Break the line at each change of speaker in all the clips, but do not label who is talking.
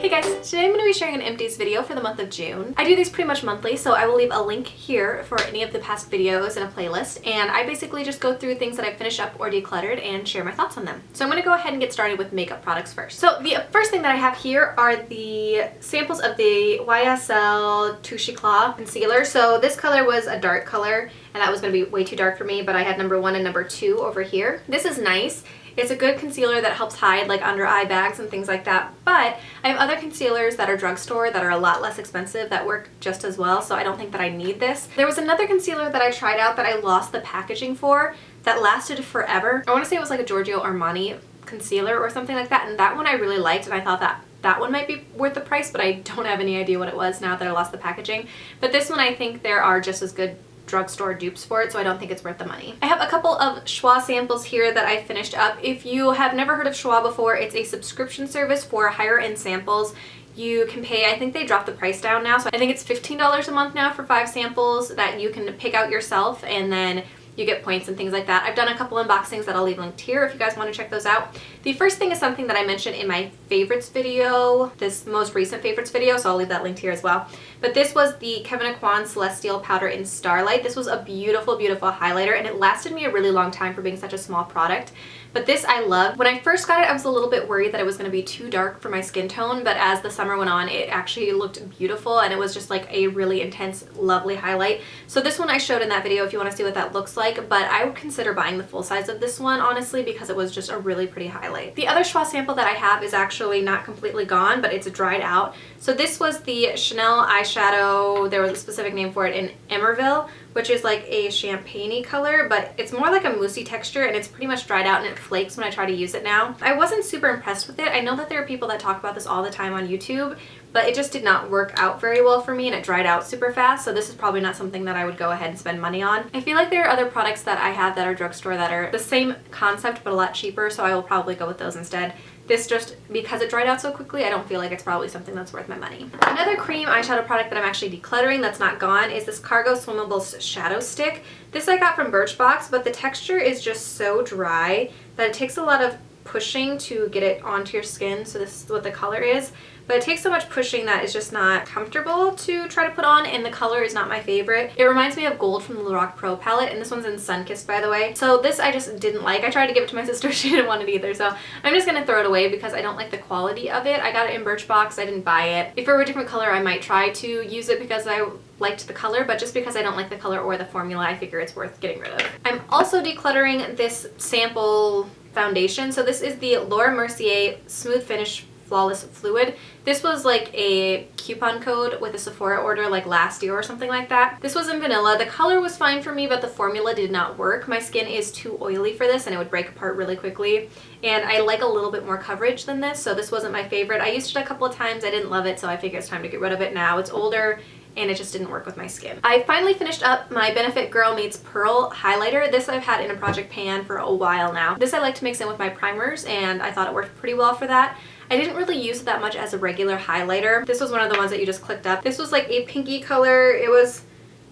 Hey guys, today I'm going to be sharing an Empties video for the month of June. I do these pretty much monthly, so I will leave a link here for any of the past videos in a playlist, and I basically just go through things that I've finished up or decluttered and share my thoughts on them. So I'm going to go ahead and get started with makeup products first. So the first thing that I have here are the samples of the YSL Touche Claw concealer. So this color was a dark color, and that was going to be way too dark for me, but I had number 1 and number 2 over here. This is nice. It's a good concealer that helps hide like under eye bags and things like that, but I have other concealers that are drugstore that are a lot less expensive that work just as well, so I don't think that I need this. There was another concealer that I tried out that I lost the packaging for that lasted forever. I want to say it was like a Giorgio Armani concealer or something like that, and that one I really liked, and I thought that one might be worth the price, but I don't have any idea what it was now that I lost the packaging. But this one I think there are just as good drugstore dupes for it, so I don't think it's worth the money. I have a couple of Schwa samples here that I finished up. If you have never heard of Schwa before, it's a subscription service for higher end samples. You can pay, I think they dropped the price down now, so I think it's $15 a month now for 5 samples that you can pick out yourself, and then you get points and things like that. I've done a couple unboxings that I'll leave linked here if you guys want to check those out. The first thing is something that I mentioned in my favorites video, this most recent favorites video, so I'll leave that linked here as well. But this was the Kevyn Aucoin Celestial Powder in Starlight. This was a beautiful, beautiful highlighter, and it lasted me a really long time for being such a small product. But this I love. When I first got it, I was a little bit worried that it was going to be too dark for my skin tone, but as the summer went on, it actually looked beautiful, and it was just like a really intense, lovely highlight. So this one I showed in that video if you want to see what that looks like, but I would consider buying the full size of this one, honestly, because it was just a really pretty highlight. The other Schwa sample that I have is actually not completely gone, but it's dried out. So this was the Chanel eyeshadow, there was a specific name for it, in Emerville, which is like a champagne-y color, but it's more like a moussey texture, and it's pretty much dried out and it flakes when I try to use it now. I wasn't super impressed with it. I know that there are people that talk about this all the time on YouTube, but it just did not work out very well for me, and it dried out super fast, so this is probably not something that I would go ahead and spend money on. I feel like there are other products that I have that are drugstore that are the same concept but a lot cheaper, so I will probably go with those instead. This just, because it dried out so quickly, I don't feel like it's probably something that's worth my money. Another cream eyeshadow product that I'm actually decluttering that's not gone is this Cargo Swimmable Shadow Stick. This I got from Birchbox, but the texture is just so dry that it takes a lot of pushing to get it onto your skin, so this is what the color is. But it takes so much pushing that it's just not comfortable to try to put on, and the color is not my favorite. It reminds me of Gold from the Lorac Pro palette, and this one's in Sunkissed, by the way. So this I just didn't like. I tried to give it to my sister, she didn't want it either, so I'm just gonna throw it away because I don't like the quality of it. I got it in Birchbox, I didn't buy it. If it were a different color, I might try to use it because I liked the color, but just because I don't like the color or the formula, I figure it's worth getting rid of. I'm also decluttering this sample foundation. So this is the Laura Mercier Smooth Finish Flawless Fluid. This was like a coupon code with a Sephora order like last year or something like that. This was in vanilla. The color was fine for me, but the formula did not work. My skin is too oily for this, and it would break apart really quickly. And I like a little bit more coverage than this, so this wasn't my favorite. I used it a couple of times. I didn't love it, so I figured it's time to get rid of it now. It's older, and it just didn't work with my skin. I finally finished up my Benefit Girl Meets Pearl highlighter. This I've had in a project pan for a while now. This I like to mix in with my primers, and I thought it worked pretty well for that. I didn't really use it that much as a regular highlighter. This was one of the ones that you just clicked up. This was like a pinky color. It was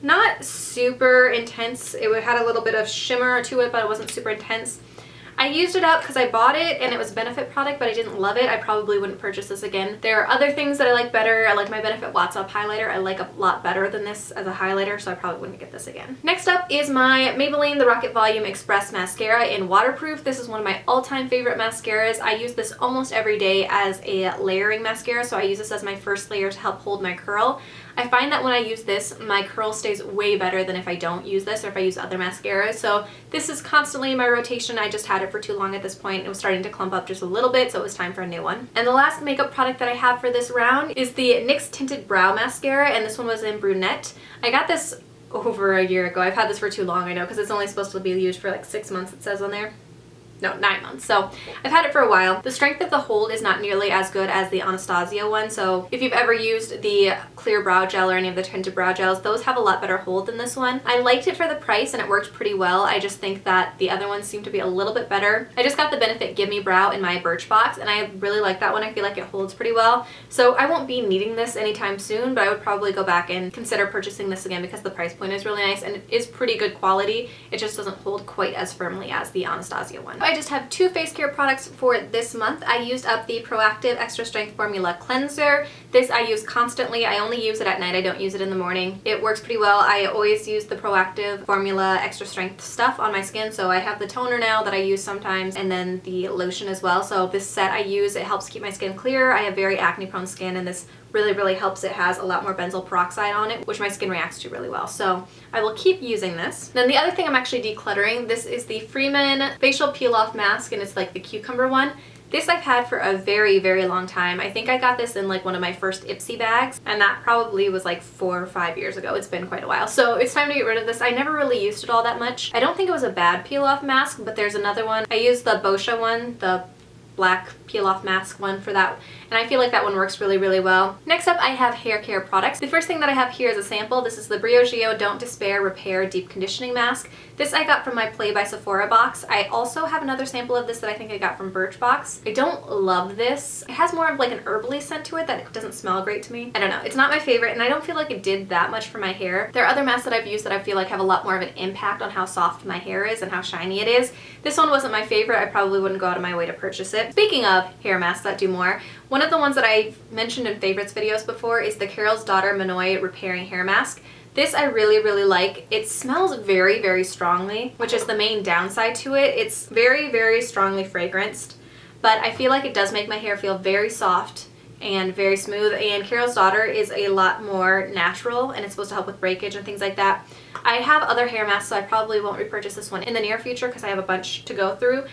not super intense. It had a little bit of shimmer to it, but it wasn't super intense. I used it up because I bought it and it was a Benefit product, but I didn't love it. I probably wouldn't purchase this again. There are other things that I like better. I like my Benefit What's Up highlighter. I like a lot better than this as a highlighter, so I probably wouldn't get this again. Next up is my Maybelline The Rocket Volume Express Mascara in Waterproof. This is one of my all-time favorite mascaras. I use this almost every day as a layering mascara, so I use this as my first layer to help hold my curl. I find that when I use this, my curl stays way better than if I don't use this or if I use other mascaras. So this is constantly in my rotation. I just had it for too long at this point. It was starting to clump up just a little bit, so it was time for a new one. And the last makeup product that I have for this round is the NYX Tinted Brow Mascara, and this one was in Brunette. I got this over a year ago. I've had this for too long, I know, because it's only supposed to be used for like 6 months, it says on there. No, 9 months. So I've had it for a while. The strength of the hold is not nearly as good as the Anastasia one, so if you've ever used the clear brow gel or any of the tinted brow gels, those have a lot better hold than this one. I liked it for the price and it worked pretty well. I just think that the other ones seem to be a little bit better. I just got the Benefit Give Me Brow in my Birchbox, and I really like that one. I feel like it holds pretty well. So I won't be needing this anytime soon, but I would probably go back and consider purchasing this again because the price point is really nice and it is pretty good quality. It just doesn't hold quite as firmly as the Anastasia one. I I just have 2 face care products for this month. I used up the Pro-Activ Extra Strength Formula Cleanser. This I use constantly. I only use it at night. I don't use it in the morning. It works pretty well. I always use the Pro-Activ Formula Extra Strength stuff on my skin, so I have the toner now that I use sometimes, and then the lotion as well. So this set I use, it helps keep my skin clear. I have very acne prone skin, and this really helps. It has a lot more benzoyl peroxide on it, which my skin reacts to really well. So I will keep using this. Then the other thing I'm actually decluttering, this is the Freeman Facial Peel Off Mask, and it's like the cucumber one. This I've had for a very long time. I think I got this in like one of my first Ipsy bags, and that probably was like 4 or 5 years ago. It's been quite a while. So it's time to get rid of this. I never really used it all that much. I don't think it was a bad peel off mask, but there's another one. I used the Boscia one, the black peel off mask one for that, and I feel like that one works really well. Next up, I have hair care products. The first thing that I have here is a sample. This is the Briogeo Don't Despair Repair Deep Conditioning Mask. This I got from my Play by Sephora box. I also have another sample of this that I think I got from Birchbox. I don't love this. It has more of like an herbally scent to it that doesn't smell great to me. I don't know. It's not my favorite, and I don't feel like it did that much for my hair. There are other masks that I've used that I feel like have a lot more of an impact on how soft my hair is and how shiny it is. This one wasn't my favorite. I probably wouldn't go out of my way to purchase it. Speaking of hair masks that do more, one of the ones that I've mentioned in favorites videos before is the Carol's Daughter Minoy Repairing Hair Mask. This I really like. It smells very strongly, which is the main downside to it. It's very strongly fragranced, but I feel like it does make my hair feel very soft and very smooth, and Carol's Daughter is a lot more natural, and it's supposed to help with breakage and things like that. I have other hair masks, so I probably won't repurchase this one in the near future because I have a bunch to go through,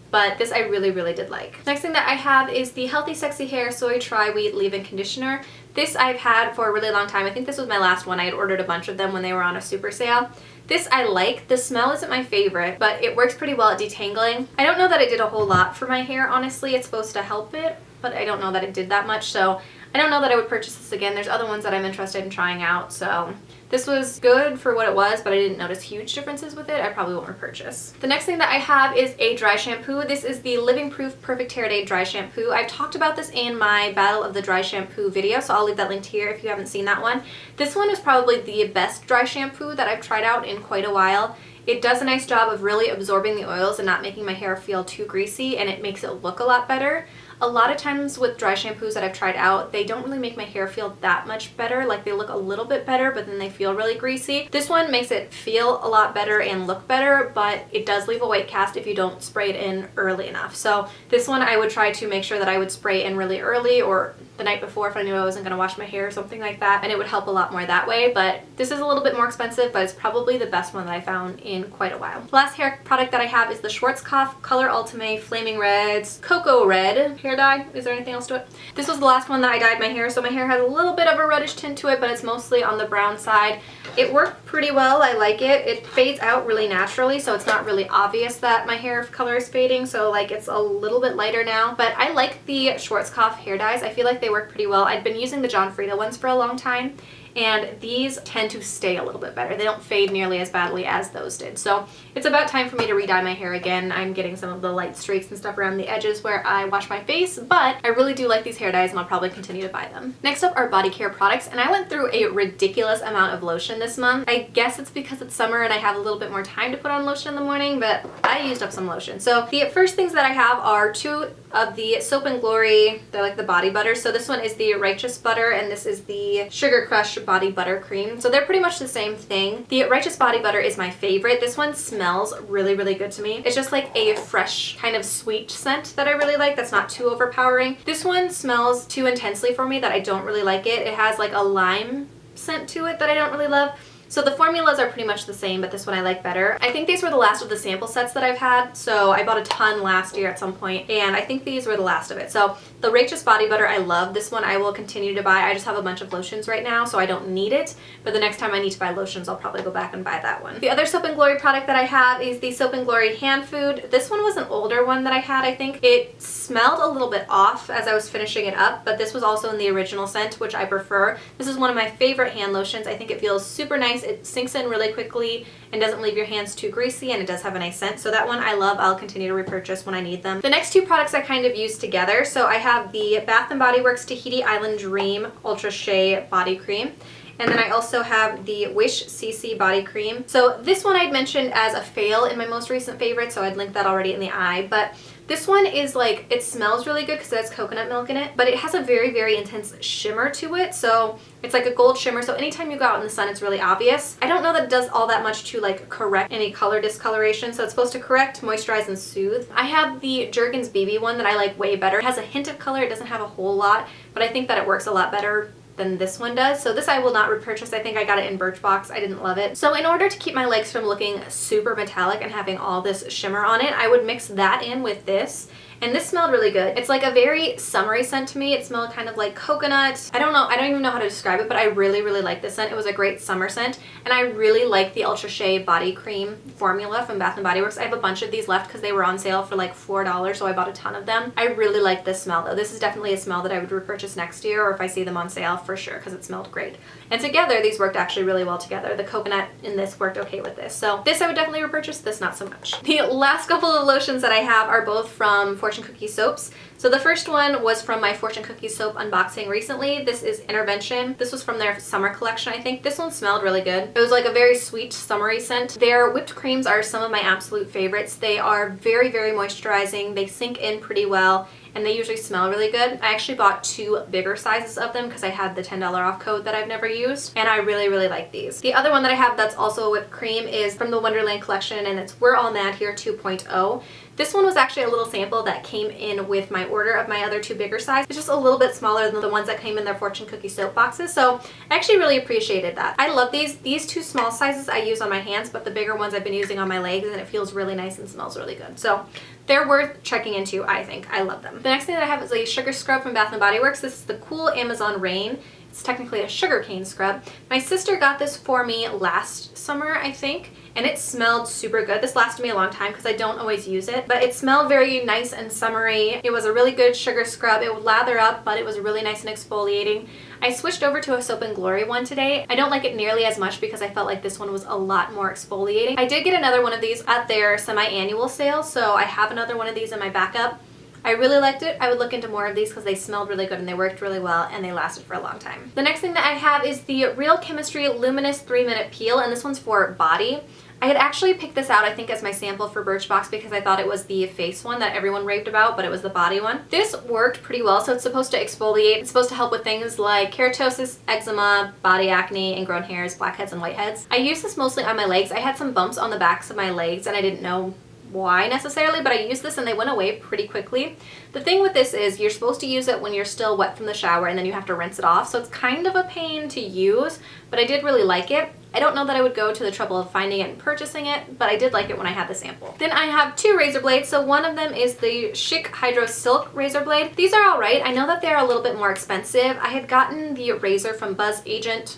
but this I really did like. Next thing that I have is the Healthy Sexy Hair Soy Tri-Weed Leave-In Conditioner. This I've had for a really long time. I think this was my last one. I had ordered a bunch of them when they were on a super sale. This I like. The smell isn't my favorite, but it works pretty well at detangling. I don't know that it did a whole lot for my hair, honestly. It's supposed to help it, but I don't know that it did that much, so I don't know that I would purchase this again. There's other ones that I'm interested in trying out, so this was good for what it was, but I didn't notice huge differences with it. I probably won't repurchase. The next thing that I have is a dry shampoo. This is the Living Proof Perfect Hair Day Dry Shampoo. I've talked about this in my Battle of the Dry Shampoo video, so I'll leave that linked here if you haven't seen that one. This one is probably the best dry shampoo that I've tried out in quite a while. It does a nice job of really absorbing the oils and not making my hair feel too greasy, and it makes it look a lot better. A lot of times with dry shampoos that I've tried out, they don't really make my hair feel that much better. Like, they look a little bit better, but then they feel really greasy. This one makes it feel a lot better and look better, but it does leave a white cast if you don't spray it in early enough. So this one I would try to make sure that I would spray in really early or the night before if I knew I wasn't going to wash my hair or something like that, and it would help a lot more that way. But this is a little bit more expensive, but it's probably the best one that I found in quite a while. The last hair product that I have is the Schwarzkopf Color Ultimate Flaming Reds Cocoa Red hair dye. Is there anything else to it? This was the last one that I dyed my hair, so my hair has a little bit of a reddish tint to it, but it's mostly on the brown side. It worked pretty well. I like it. It fades out really naturally, so it's not really obvious that my hair color is fading, so like it's a little bit lighter now. But I like the Schwarzkopf hair dyes. I feel like they work pretty well. I'd been using the John Frieda ones for a long time, and these tend to stay a little bit better. They don't fade nearly as badly as those did. So it's about time for me to re-dye my hair again. I'm getting some of the light streaks and stuff around the edges where I wash my face, but I really do like these hair dyes, and I'll probably continue to buy them. Next up are body care products, and I went through a ridiculous amount of lotion this month. I guess it's because it's summer and I have a little bit more time to put on lotion in the morning, but I used up some lotion. So the first things that I have are 2 of the Soap and Glory. They're like the body butter. So this one is the Righteous Butter, and this is the Sugar Crush Body Butter Cream. So they're pretty much the same thing. The Righteous Body Butter is my favorite. This one smells really good to me. It's just like a fresh kind of sweet scent that I really like, that's not too overpowering. This one smells too intensely for me that I don't really like it. It has like a lime scent to it that I don't really love. So the formulas are pretty much the same, but this one I like better. I think these were the last of the sample sets that I've had. So I bought a ton last year at some point, and I think these were the last of it. So the Righteous Body Butter, I love. This one I will continue to buy. I just have a bunch of lotions right now, so I don't need it. But the next time I need to buy lotions, I'll probably go back and buy that one. The other Soap and Glory product that I have is the Soap and Glory Hand Food. This one was an older one that I had, I think. It smelled a little bit off as I was finishing it up, but this was also in the original scent, which I prefer. This is one of my favorite hand lotions. I think it feels super nice. It sinks in really quickly and doesn't leave your hands too greasy, and it does have a nice scent. So that one I love. I'll continue to repurchase when I need them. The next 2 products I kind of use together. So I have the Bath & Body Works Tahiti Island Dream Ultra Shea Body Cream. And then I also have the Wish CC Body Cream. So this one I'd mentioned as a fail in my most recent favorite, so I'd link that already in the eye. But this one is like, it smells really good because it has coconut milk in it, but it has a very, very intense shimmer to it. So it's like a gold shimmer, so anytime you go out in the sun, it's really obvious. I don't know that it does all that much to like correct any color discoloration, so it's supposed to correct, moisturize, and soothe. I have the Jergens BB one that I like way better. It has a hint of color, it doesn't have a whole lot, but I think that it works a lot better than this one does. So this I will not repurchase. I think I got it in Birchbox. I didn't love it. So in order to keep my legs from looking super metallic and having all this shimmer on it, I would mix that in with this. And this smelled really good. It's like a very summery scent to me. It smelled kind of like coconut. I don't know, I don't even know how to describe it, but I really, really like this scent. It was a great summer scent. And I really like the Ultra Shea body cream formula from Bath & Body Works. I have a bunch of these left because they were on sale for like $4, so I bought a ton of them. I really like this smell though. This is definitely a smell that I would repurchase next year, or if I see them on sale for sure, because it smelled great. And together, these worked actually really well together. The coconut in this worked okay with this. So this I would definitely repurchase, this not so much. The last couple of lotions that I have are both from Fortune Cookie Soaps. So the first one was from my Fortune Cookie Soap unboxing recently. This is Intervention. This was from their summer collection, I think. This one smelled really good. It was like a very sweet, summery scent. Their whipped creams are some of my absolute favorites. They are very, very moisturizing. They sink in pretty well, and they usually smell really good. I actually bought 2 bigger sizes of them because I had the $10 off code that I've never used, and I really, really like these. The other one that I have that's also a whipped cream is from the Wonderland collection, and it's We're All Mad Here 2.0. This one was actually a little sample that came in with my order of my other 2 bigger size. It's just a little bit smaller than the ones that came in their Fortune Cookie Soap boxes, so I actually really appreciated that. I love these. These 2 small sizes I use on my hands, but the bigger ones I've been using on my legs, and it feels really nice and smells really good. So they're worth checking into, I think. I love them. The next thing that I have is a sugar scrub from Bath & Body Works. This is the Cool Amazon Rain. It's technically a sugarcane scrub. My sister got this for me last summer, I think, and it smelled super good. This lasted me a long time because I don't always use it, but it smelled very nice and summery. It was a really good sugar scrub. It would lather up, but it was really nice and exfoliating. I switched over to a Soap & Glory one today. I don't like it nearly as much because I felt like this one was a lot more exfoliating. I did get another one of these at their semi-annual sale, so I have another one of these in my backup. I really liked it. I would look into more of these because they smelled really good and they worked really well and they lasted for a long time. The next thing that I have is the Real Chemistry Luminous 3-Minute Peel, and this one's for body. I had actually picked this out, I think, as my sample for Birchbox because I thought it was the face one that everyone raved about, but it was the body one. This worked pretty well, so it's supposed to exfoliate. It's supposed to help with things like keratosis, eczema, body acne, ingrown hairs, blackheads, and whiteheads. I used this mostly on my legs. I had some bumps on the backs of my legs and I didn't know why necessarily, but I used this and they went away pretty quickly. The thing with this is you're supposed to use it when you're still wet from the shower and then you have to rinse it off, so it's kind of a pain to use, but I did really like it. I don't know that I would go to the trouble of finding it and purchasing it, but I did like it when I had the sample. Then I have 2 razor blades. So one of them is the Chic Hydro Silk razor blade. These are alright. I know that they're a little bit more expensive. I had gotten the razor from BzzAgent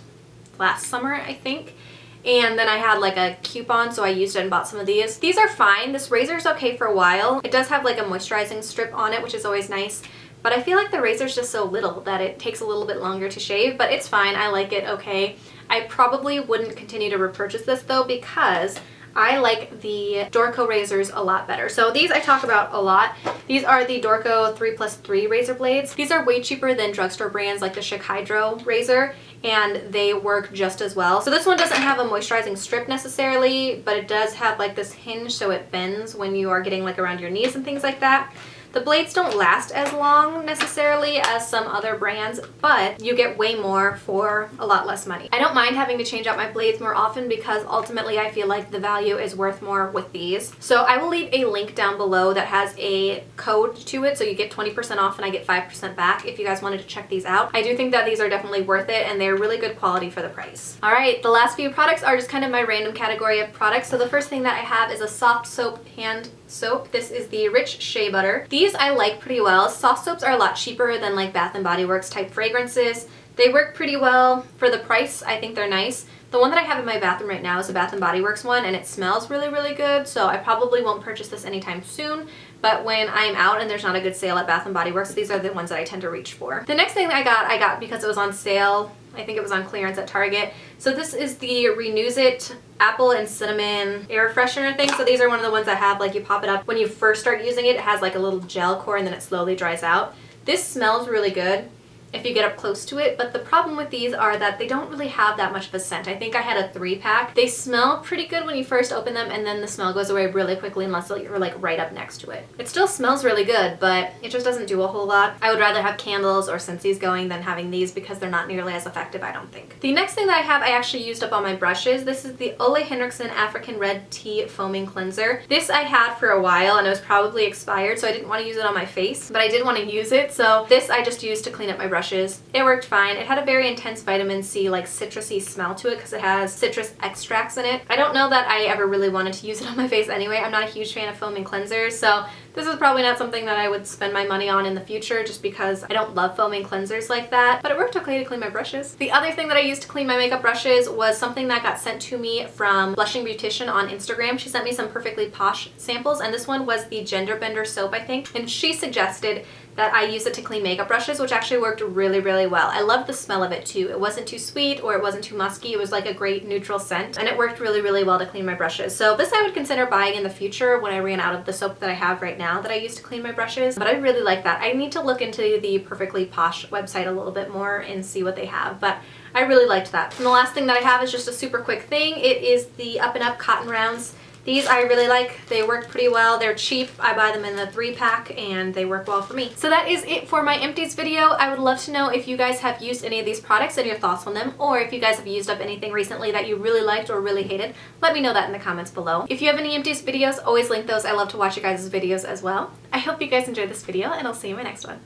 last summer, I think. And then I had like a coupon, so I used it and bought some of these. These are fine. This razor is okay for a while. It does have like a moisturizing strip on it, which is always nice. But I feel like the razor's just so little that it takes a little bit longer to shave, but it's fine. I like it okay. I probably wouldn't continue to repurchase this though because I like the Dorco razors a lot better. So these I talk about a lot. These are the Dorco 3+3 razor blades. These are way cheaper than drugstore brands like the Chic Hydro razor, and they work just as well. So this one doesn't have a moisturizing strip necessarily, but it does have like this hinge so it bends when you are getting like around your knees and things like that. The blades don't last as long necessarily as some other brands, but you get way more for a lot less money. I don't mind having to change out my blades more often because ultimately I feel like the value is worth more with these. So I will leave a link down below that has a code to it, so you get 20% off and I get 5% back if you guys wanted to check these out. I do think that these are definitely worth it and they're really good quality for the price. Alright, the last few products are just kind of my random category of products. So the first thing that I have is a soft soap hand soap. This is the Rich Shea Butter. These I like pretty well. Soft soaps are a lot cheaper than like Bath & Body Works type fragrances. They work pretty well for the price. I think they're nice. The one that I have in my bathroom right now is a Bath & Body Works one, and it smells really, really good, so I probably won't purchase this anytime soon, but when I'm out and there's not a good sale at Bath & Body Works, these are the ones that I tend to reach for. The next thing I got because it was on sale. I think it was on clearance at Target. So this is the Renews It Apple and Cinnamon Air Freshener thing. So these are one of the ones that have, like, you pop it up when you first start using it. It has like a little gel core and then it slowly dries out. This smells really good. if you get up close to it, but the problem with these are that they don't really have that much of a scent. I think I had a 3-pack. They smell pretty good when you first open them, and then the smell goes away really quickly unless you're like right up next to it. It still smells really good, but it just doesn't do a whole lot. I would rather have candles or Scentsies going than having these because they're not nearly as effective, I don't think. The next thing that I have, I actually used up on my brushes. This is the Ole Henriksen African Red Tea Foaming Cleanser. This I had for a while and it was probably expired, so I didn't want to use it on my face, but I did want to use it, so this I just used to clean up my brushes. It worked fine. It had a very intense vitamin C, like citrusy smell to it because it has citrus extracts in it. I don't know that I ever really wanted to use it on my face anyway. I'm not a huge fan of foaming cleansers, so this is probably not something that I would spend my money on in the future just because I don't love foaming cleansers like that, but it worked okay to clean my brushes. The other thing that I used to clean my makeup brushes was something that got sent to me from Blushing Beautician on Instagram. She sent me some Perfectly Posh samples, and this one was the Gender Bender soap, I think, and she suggested that I use it to clean makeup brushes, which actually worked really, really well. I loved the smell of it too. It wasn't too sweet or it wasn't too musky. It was like a great neutral scent, and it worked really, really well to clean my brushes. So this I would consider buying in the future when I ran out of the soap that I have right now that I use to clean my brushes, but I really like that. I need to look into the Perfectly Posh website a little bit more and see what they have, but I really liked that. And the last thing that I have is just a super quick thing. It is the Up and Up Cotton Rounds. These I really like. They work pretty well. They're cheap. I buy them in the 3-pack and they work well for me. So that is it for my empties video. I would love to know if you guys have used any of these products and your thoughts on them, or if you guys have used up anything recently that you really liked or really hated. Let me know that in the comments below. If you have any empties videos, always link those. I love to watch your guys' videos as well. I hope you guys enjoyed this video, and I'll see you in my next one.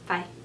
Bye.